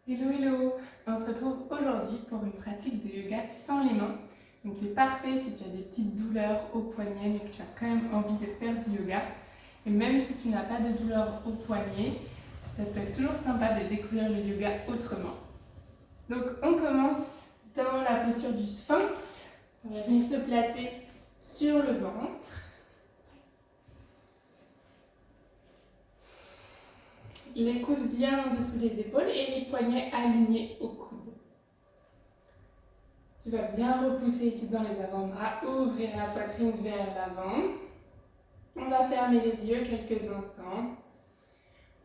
Hello, hello! On se retrouve aujourd'hui pour une pratique de yoga sans les mains. Donc c'est parfait si tu as des petites douleurs au poignet mais que tu as quand même envie de faire du yoga. Et même si tu n'as pas de douleur au poignet, ça peut être toujours sympa de découvrir le yoga autrement. Donc on commence dans la posture du sphinx. On va venir se placer sur le ventre. Les coudes bien en dessous des épaules et les poignets alignés au coude. Tu vas bien repousser ici dans les avant-bras, ouvrir la poitrine vers l'avant. On va fermer les yeux quelques instants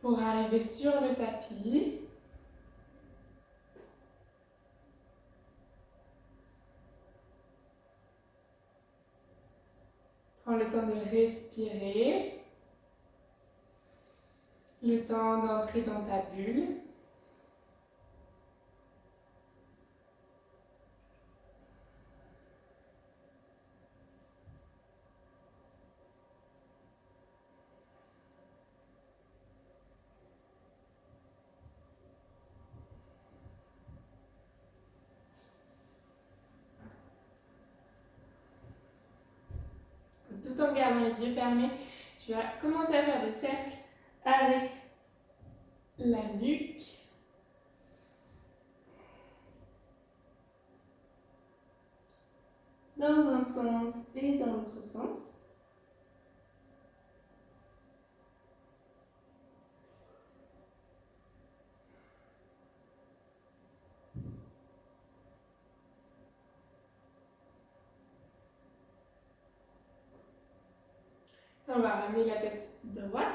pour arriver sur le tapis. Prends le temps de respirer. Le temps d'entrer dans ta bulle. Tout en gardant les yeux fermés, tu vas commencer à faire des cercles avec la nuque. Dans un sens et dans l'autre sens. On va ramener la tête droite.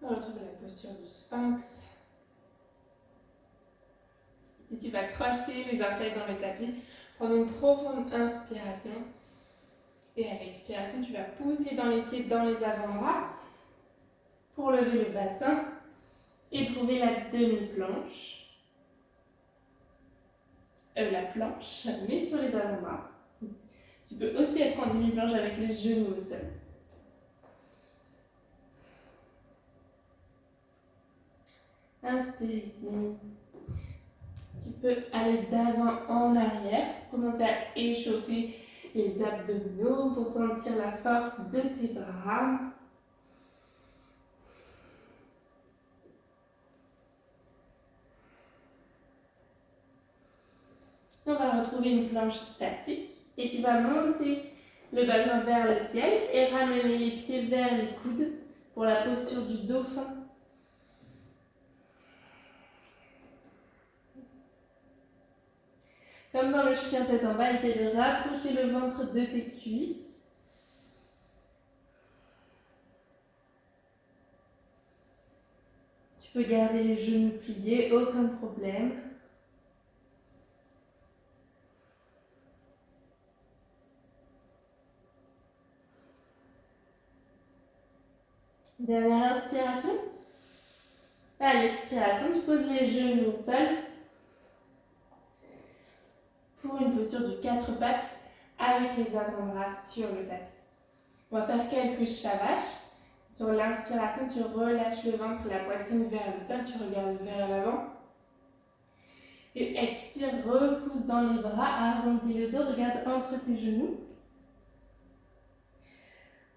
On retrouve la posture du sphinx. Si tu vas crocheter les orteils dans le tapis, prendre une profonde inspiration. Et à l'expiration, tu vas pousser dans les pieds, dans les avant-bras pour lever le bassin et trouver la demi-planche. La planche, mais sur les avant-bras. Tu peux aussi être en demi-planche avec les genoux au sol. Inspire ici. Tu peux aller d'avant en arrière pour commencer à échauffer les abdominaux pour sentir la force de tes bras. On va retrouver une planche statique et tu vas monter le bassin vers le ciel et ramener les pieds vers les coudes pour la posture du dauphin. Comme dans le chien tête en bas, essaie de rapprocher le ventre de tes cuisses. Tu peux garder les genoux pliés, aucun problème. Dernière inspiration. À l'expiration, tu poses les genoux au sol pour une posture du 4 pattes avec les avant-bras sur le tapis. On va faire quelques shavash. Sur l'inspiration, tu relâches le ventre, la poitrine vers le sol, tu regardes vers l'avant. Et expire, repousse dans les bras, arrondis le dos, regarde entre tes genoux.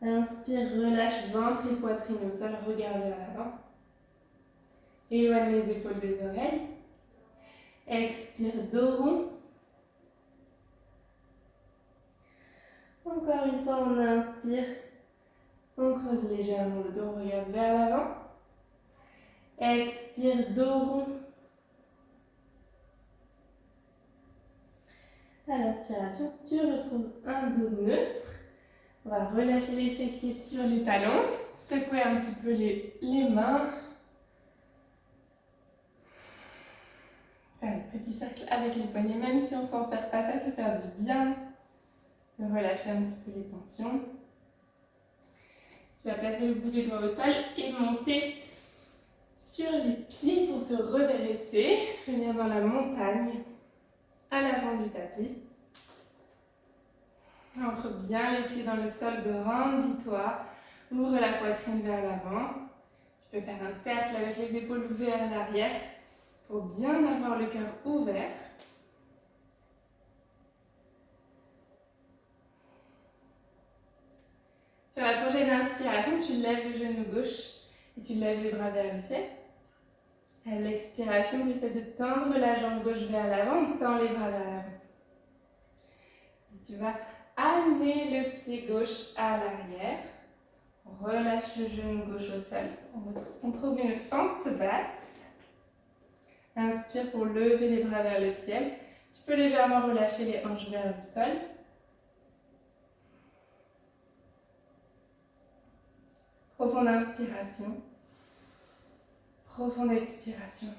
Inspire, relâche ventre et poitrine au sol, regarde vers l'avant. Éloigne les épaules des oreilles. Expire, dos rond. Encore une fois, on inspire. On creuse légèrement le dos, on regarde vers l'avant. Expire, dos rond. À l'inspiration, tu retrouves un dos neutre. On va relâcher les fessiers sur les talons. Secouer un petit peu les mains. Faire un petit cercle avec les poignets, même si on ne s'en sert pas, ça peut faire du bien. De relâcher un petit peu les tensions. Tu vas placer le bout des doigts au sol et monter sur les pieds pour te redresser. Venir dans la montagne, à l'avant du tapis. Ancre bien les pieds dans le sol, grandis-toi. Ouvre la poitrine vers l'avant. Tu peux faire un cercle avec les épaules vers l'arrière pour bien avoir le cœur ouvert. Sur la prochaine inspiration, tu lèves le genou gauche et tu lèves les bras vers le ciel. À l'expiration, tu essaies de tendre la jambe gauche vers l'avant, tends les bras vers l'avant. Tu vas amener le pied gauche à l'arrière. Relâche le genou gauche au sol. On trouve une fente basse. Inspire pour lever les bras vers le ciel. Tu peux légèrement relâcher les hanches vers le sol. Profonde inspiration. Profonde expiration.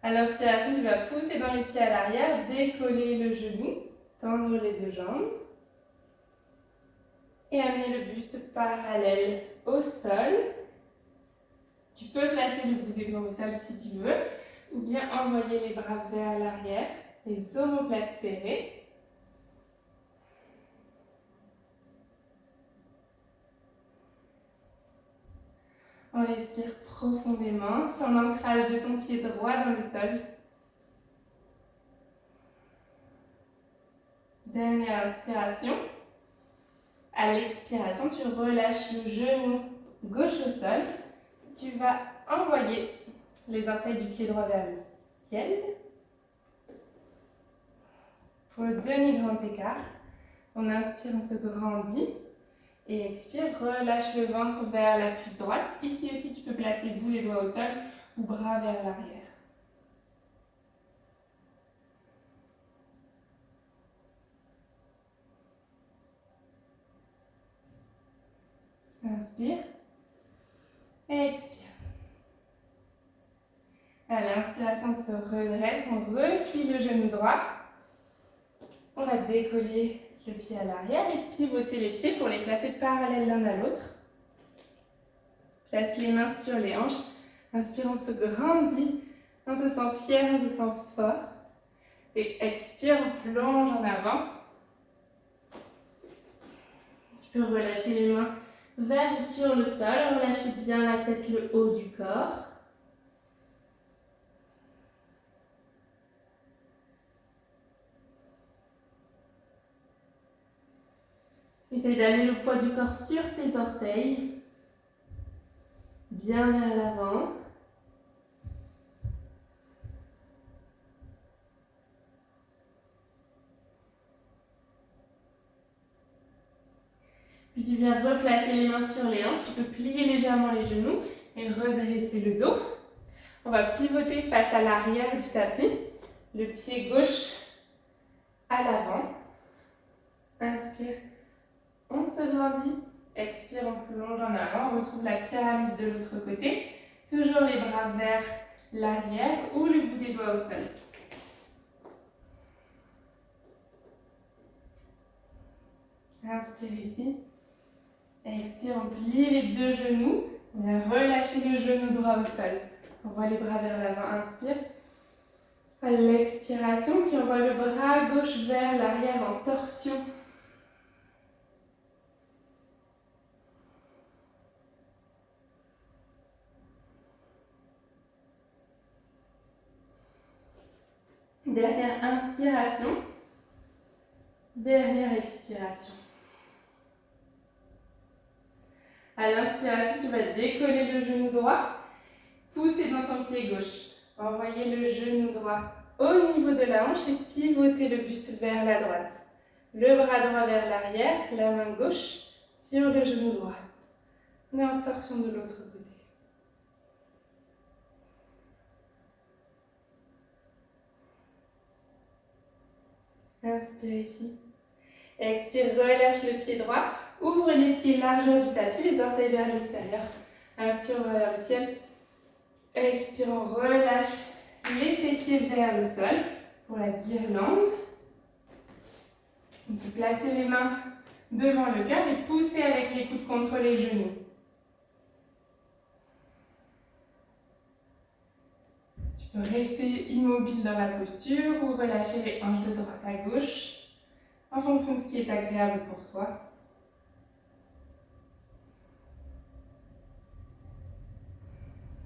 À l'inspiration, tu vas pousser dans les pieds à l'arrière, décoller le genou, tendre les deux jambes et amener le buste parallèle au sol. Tu peux placer le bout des doigts au sol si tu veux, ou bien envoyer les bras vers l'arrière, les omoplates serrées. On respire profondément, sans l'ancrage de ton pied droit dans le sol. Dernière inspiration. À l'expiration, tu relâches le genou gauche au sol. Tu vas envoyer les orteils du pied droit vers le ciel. Pour le demi-grand écart, on inspire, on se grandit. Et expire, relâche le ventre vers la cuisse droite. Ici aussi, tu peux placer bout des doigts au sol ou bras vers l'arrière. Inspire. Et expire. À l'inspiration, on se redresse, on replie le genou droit. On va décoller le pied à l'arrière et pivoter les pieds pour les placer parallèles l'un à l'autre. Place les mains sur les hanches. Inspire, on se grandit. On se sent fier, on se sent fort. Et expire, on plonge en avant. Tu peux relâcher les mains vers ou sur le sol. Relâchez bien la tête, le haut du corps. Essaye d'amener le poids du corps sur tes orteils. Bien vers l'avant. Puis tu viens replacer les mains sur les hanches. Tu peux plier légèrement les genoux et redresser le dos. On va pivoter face à l'arrière du tapis. Le pied gauche à l'avant. Inspire. On se grandit. Expire, on plonge en avant. On retrouve la pyramide de l'autre côté. Toujours les bras vers l'arrière ou le bout des doigts au sol. Inspire ici. Expire, on plie les deux genoux. On vient relâcher le genou droit au sol. On voit les bras vers l'avant. Inspire. À l'expiration, tu envoies le bras gauche vers l'arrière en torsion. Dernière inspiration. Dernière expiration. À l'inspiration, tu vas décoller le genou droit, pousser dans ton pied gauche. Envoyer le genou droit au niveau de la hanche et pivoter le buste vers la droite. Le bras droit vers l'arrière, la main gauche sur le genou droit. On est en torsion de l'autre côté. Inspire ici. Expire, relâche le pied droit. Ouvre les pieds largeur du tapis, les orteils vers l'extérieur. Inspire, bras vers le ciel. Expire, on relâche les fessiers vers le sol pour la guirlande. On peut placer les mains devant le cœur et pousser avec les coudes contre les genoux. Tu peux rester immobile dans la posture ou relâcher les hanches de droite à gauche en fonction de ce qui est agréable pour toi.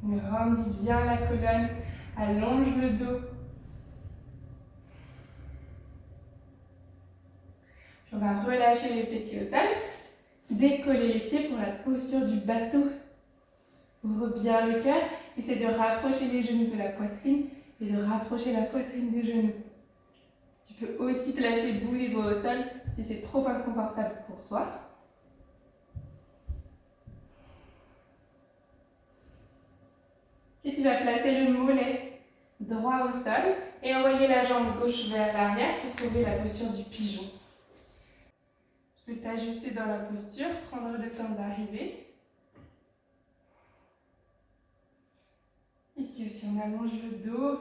Grandis bien la colonne, allonge le dos. On va relâcher les fessiers au sol, décoller les pieds pour la posture du bateau. Ouvre bien le cœur, essaie de rapprocher les genoux de la poitrine et de rapprocher la poitrine des genoux. Tu peux aussi placer le bout des doigts au sol si c'est trop inconfortable pour toi. Et tu vas placer le mollet droit au sol et envoyer la jambe gauche vers l'arrière pour trouver la posture du pigeon. Tu peux t'ajuster dans la posture, prendre le temps d'arriver. Ici aussi, on allonge le dos,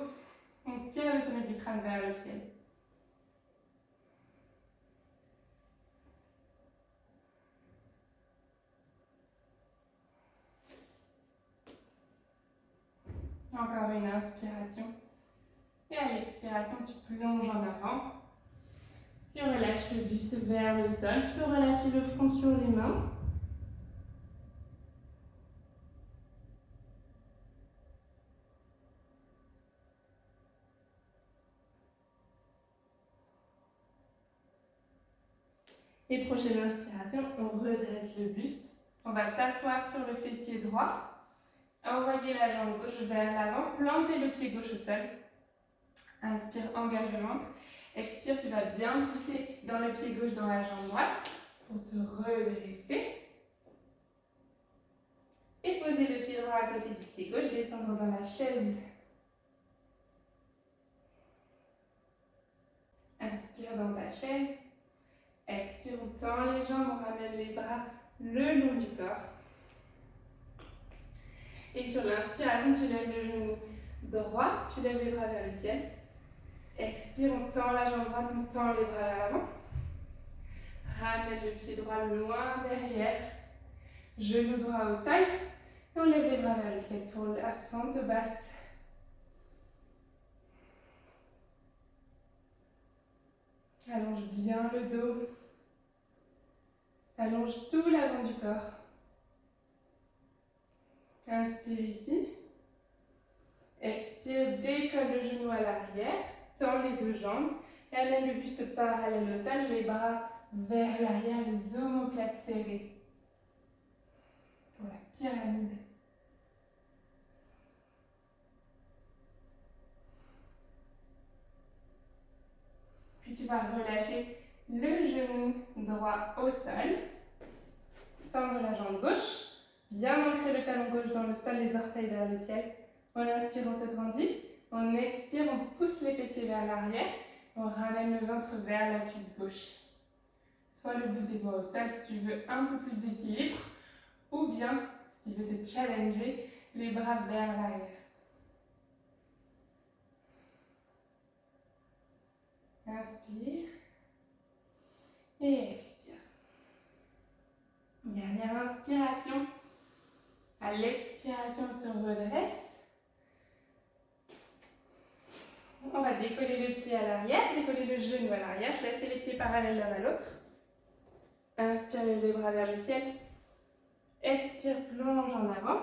on tire le sommet du crâne vers le ciel. Encore une inspiration. Et à l'expiration, tu plonges en avant. Tu relâches le buste vers le sol. Tu peux relâcher le front sur les mains. Et prochaine inspiration, on redresse le buste. On va s'asseoir sur le fessier droit. Envoyer la jambe gauche vers l'avant. Planter le pied gauche au sol. Inspire, engage le ventre. Expire, tu vas bien pousser dans le pied gauche dans la jambe droite pour te redresser. Et poser le pied droit à côté du pied gauche, descendre dans la chaise. Inspire dans ta chaise. Expire, on tend les jambes, on ramène les bras le long du corps. Et sur l'inspiration, tu lèves le genou droit, tu lèves les bras vers le ciel. Expire, on tend la jambe droite, on tend les bras vers l'avant. Ramène le pied droit loin derrière. Genou droit au sol. Et on lève les bras vers le ciel pour la fente basse. Allonge bien le dos. Allonge tout l'avant du corps. Inspire ici. Expire, décolle le genou à l'arrière. Tends les deux jambes. Et amène le buste parallèle au sol. Les bras vers l'arrière, les omoplates serrées. Pour la pyramide. Puis tu vas relâcher le genou droit au sol. Tendre la jambe gauche. Bien ancrer le talon gauche dans le sol, les orteils vers le ciel. On inspire, on s'agrandit. On expire, on pousse les fessiers vers l'arrière. On ramène le ventre vers la cuisse gauche. Soit le bout des doigts au sol si tu veux un peu plus d'équilibre. Ou bien, si tu veux te challenger, les bras vers l'arrière. Inspire. Et expire. Dernière inspiration. À l'expiration, on se redresse. On va décoller le pied à l'arrière, décoller le genou à l'arrière, placer les pieds parallèles l'un à l'autre. Inspire, lève les bras vers le ciel. Expire, plonge en avant.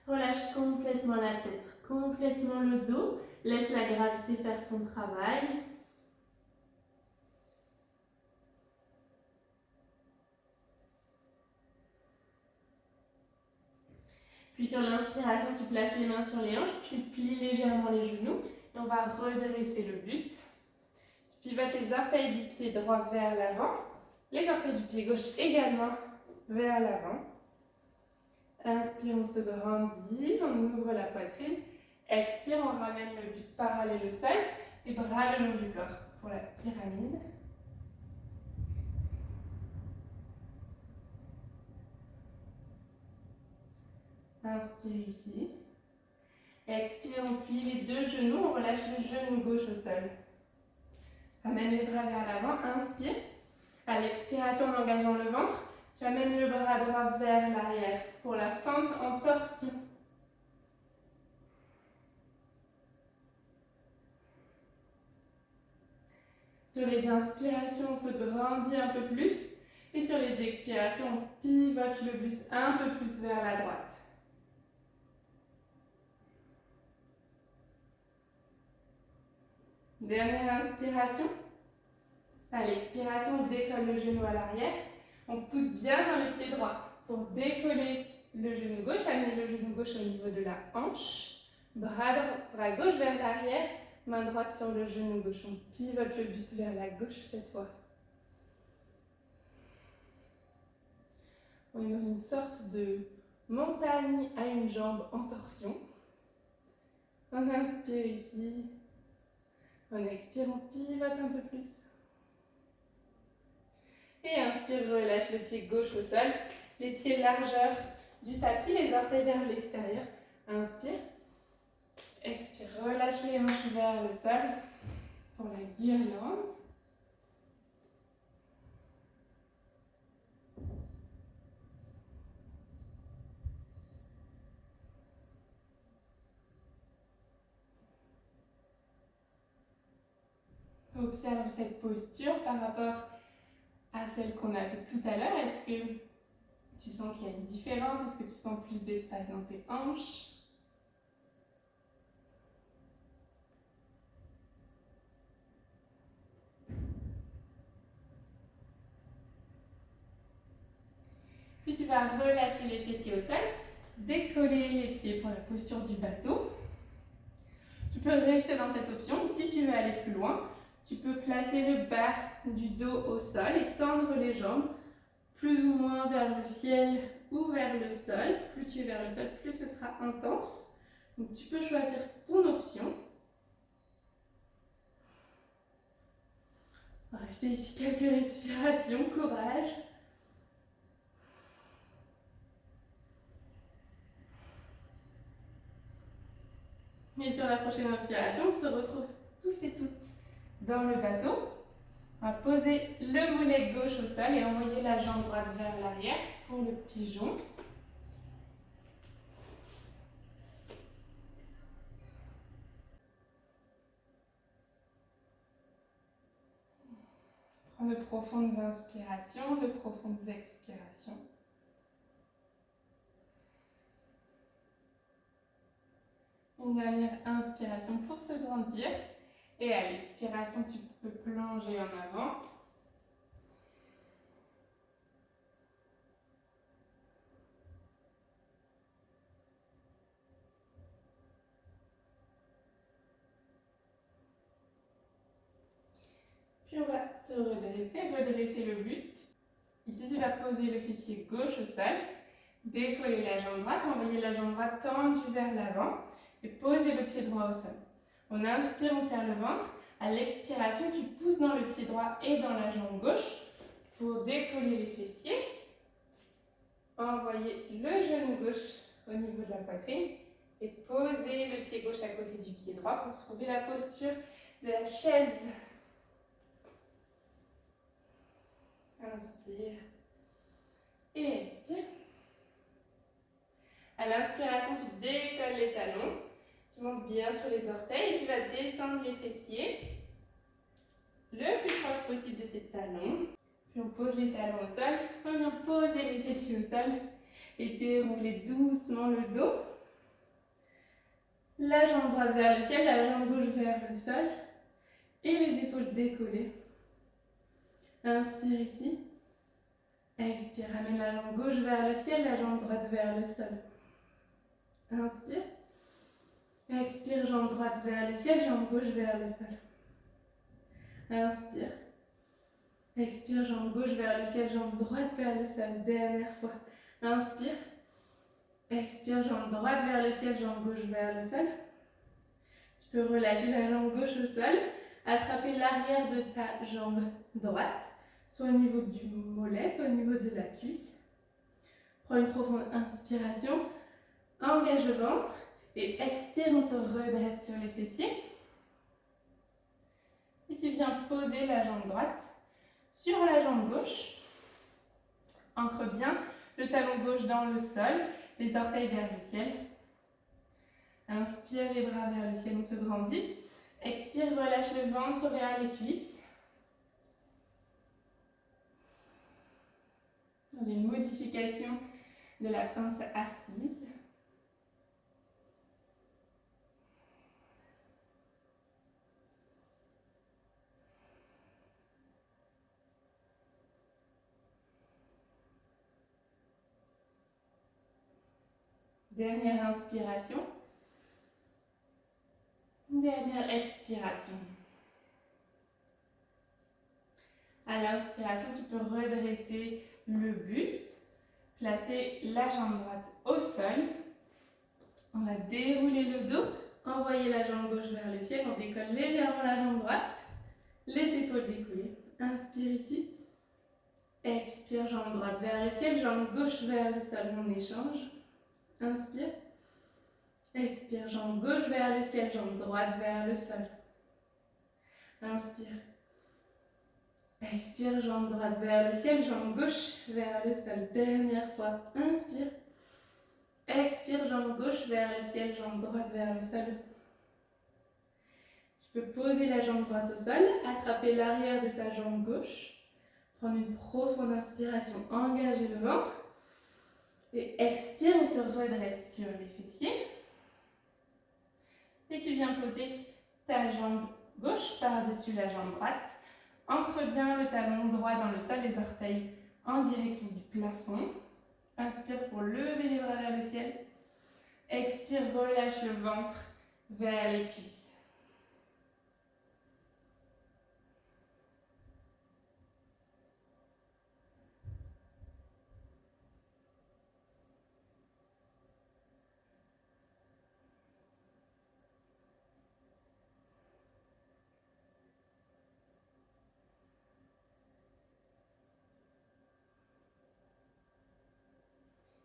Relâche complètement la tête, complètement le dos. Laisse la gravité faire son travail. Puis sur l'inspiration, tu places les mains sur les hanches, tu plies légèrement les genoux et on va redresser le buste. Tu pivotes les orteils du pied droit vers l'avant, les orteils du pied gauche également vers l'avant. Inspire, on se grandit, on ouvre la poitrine. Expire, on ramène le buste parallèle au sol, les bras le long du corps pour la pyramide. Inspire ici. Expire, on plie les deux genoux, on relâche le genou gauche au sol. Ramène les bras vers l'avant, inspire. À l'expiration, en engageant le ventre, j'amène le bras droit vers l'arrière pour la fente en torsion. Sur les inspirations, on se grandit un peu plus. Et sur les expirations, on pivote le buste un peu plus vers la droite. Dernière inspiration. À l'expiration, on décolle le genou à l'arrière. On pousse bien dans le pied droit pour décoller le genou gauche, amener le genou gauche au niveau de la hanche. Bras gauche vers l'arrière, main droite sur le genou gauche. On pivote le buste vers la gauche cette fois. On est dans une sorte de montagne à une jambe en torsion. On inspire ici. On expire, on pivote un peu plus. Et inspire, relâche le pied gauche au sol. Les pieds largeur du tapis, les orteils vers l'extérieur. Inspire. Expire, relâche les hanches vers le sol pour la guirlande. Observe cette posture par rapport à celle qu'on a fait tout à l'heure. Est-ce que tu sens qu'il y a une différence? Est-ce que tu sens plus d'espace dans tes hanches? Puis tu vas relâcher les fessiers au sol, décoller les pieds pour la posture du bateau. Tu peux rester dans cette option. Si tu veux aller plus loin, tu peux placer le bas du dos au sol et tendre les jambes plus ou moins vers le ciel ou vers le sol. Plus tu es vers le sol, plus ce sera intense. Donc tu peux choisir ton option. On va rester ici quelques respirations, courage. Et sur la prochaine inspiration, on se retrouve tous et toutes dans le bateau. On va poser le mollet gauche au sol et envoyer la jambe droite vers l'arrière pour le pigeon. Prends de profondes inspirations, de profondes expirations. Une dernière inspiration pour se grandir. Et à l'expiration, tu peux plonger en avant. Puis on va se redresser le buste. Ici, tu vas poser le fessier gauche au sol, décoller la jambe droite, envoyer la jambe droite tendue vers l'avant et poser le pied droit au sol. On inspire, on serre le ventre. À l'expiration, tu pousses dans le pied droit et dans la jambe gauche pour décoller les fessiers. Envoyer le genou gauche au niveau de la poitrine et poser le pied gauche à côté du pied droit pour trouver la posture de la chaise. Inspire et expire. À l'inspiration, tu décolles les talons. Tu montes bien sur les orteils et tu vas descendre les fessiers le plus proche possible de tes talons. Puis on pose les talons au sol. On vient poser les fessiers au sol et dérouler doucement le dos. La jambe droite vers le ciel, la jambe gauche vers le sol et les épaules décollées. Inspire ici. Expire, ramène la jambe gauche vers le ciel, la jambe droite vers le sol. Inspire. Expire, jambe droite vers le ciel, jambe gauche vers le sol. Inspire. Expire, jambe gauche vers le ciel, jambe droite vers le sol. Dernière fois. Inspire. Expire, jambe droite vers le ciel, jambe gauche vers le sol. Tu peux relâcher la jambe gauche au sol, attraper l'arrière de ta jambe droite, soit au niveau du mollet, soit au niveau de la cuisse. Prends une profonde inspiration, engage le ventre et expire, on se redresse sur les fessiers. Et tu viens poser la jambe droite sur la jambe gauche. Ancre bien le talon gauche dans le sol, les orteils vers le ciel. Inspire les bras vers le ciel, on se grandit. Expire, relâche le ventre vers les cuisses. c'est une modification de la pince assise. Dernière inspiration. Dernière expiration. À l'inspiration, tu peux redresser le buste, placer la jambe droite au sol. On va dérouler le dos, envoyer la jambe gauche vers le ciel. On décolle légèrement la jambe droite, les épaules décollées. Inspire ici. Expire, jambe droite vers le ciel, jambe gauche vers le sol. On échange. Inspire. Expire, jambe gauche vers le ciel, jambe droite vers le sol. Inspire. Expire, jambe droite vers le ciel, jambe gauche vers le sol. Dernière fois. Inspire. Expire, jambe gauche vers le ciel, jambe droite vers le sol. Tu peux poser la jambe droite au sol, attraper l'arrière de ta jambe gauche, prendre une profonde inspiration, engager le ventre. Et expire, on se redresse sur les fessiers. Et tu viens poser ta jambe gauche par-dessus la jambe droite. Ancre bien le talon droit dans le sol, les orteils en direction du plafond. Inspire pour lever les bras vers le ciel. Expire, relâche le ventre vers les cuisses.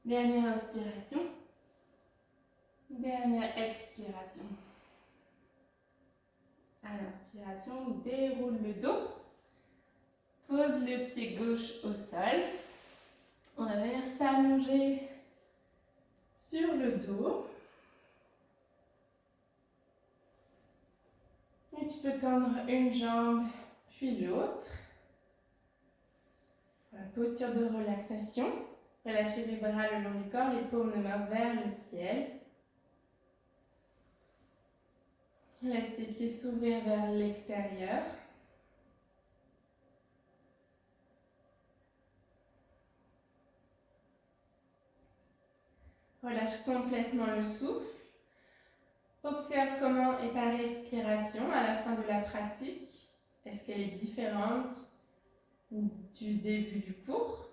Dernière inspiration. Dernière expiration. À l'inspiration, déroule le dos. Pose le pied gauche au sol. On va venir s'allonger sur le dos. Et tu peux tendre une jambe puis l'autre. Voilà, posture de relaxation. Relâchez les bras le long du corps, les paumes de main vers le ciel. Laisse tes pieds s'ouvrir vers l'extérieur. Relâche complètement le souffle. Observe comment est ta respiration à la fin de la pratique. Est-ce qu'elle est différente du début du cours?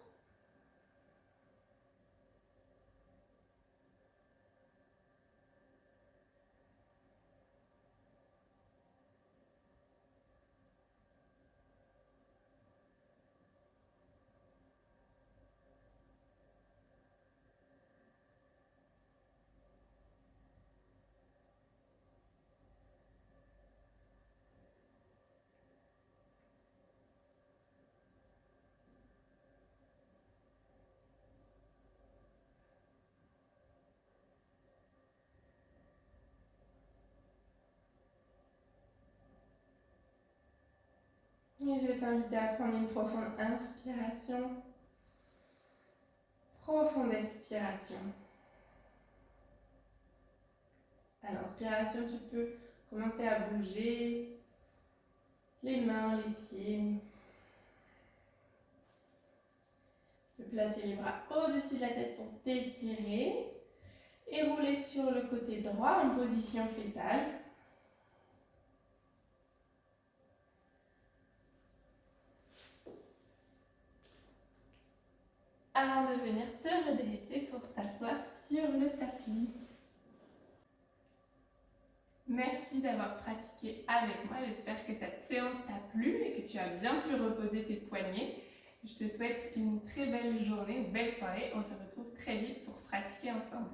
Et je vais t'inviter à prendre une profonde inspiration, profonde expiration. À l'inspiration, tu peux commencer à bouger les mains, les pieds. Tu peux placer les bras au-dessus de la tête pour t'étirer et rouler sur le côté droit en position fétale. Avant de venir te redresser pour t'asseoir sur le tapis. Merci d'avoir pratiqué avec moi. J'espère que cette séance t'a plu et que tu as bien pu reposer tes poignets. Je te souhaite une très belle journée, une belle soirée. On se retrouve très vite pour pratiquer ensemble.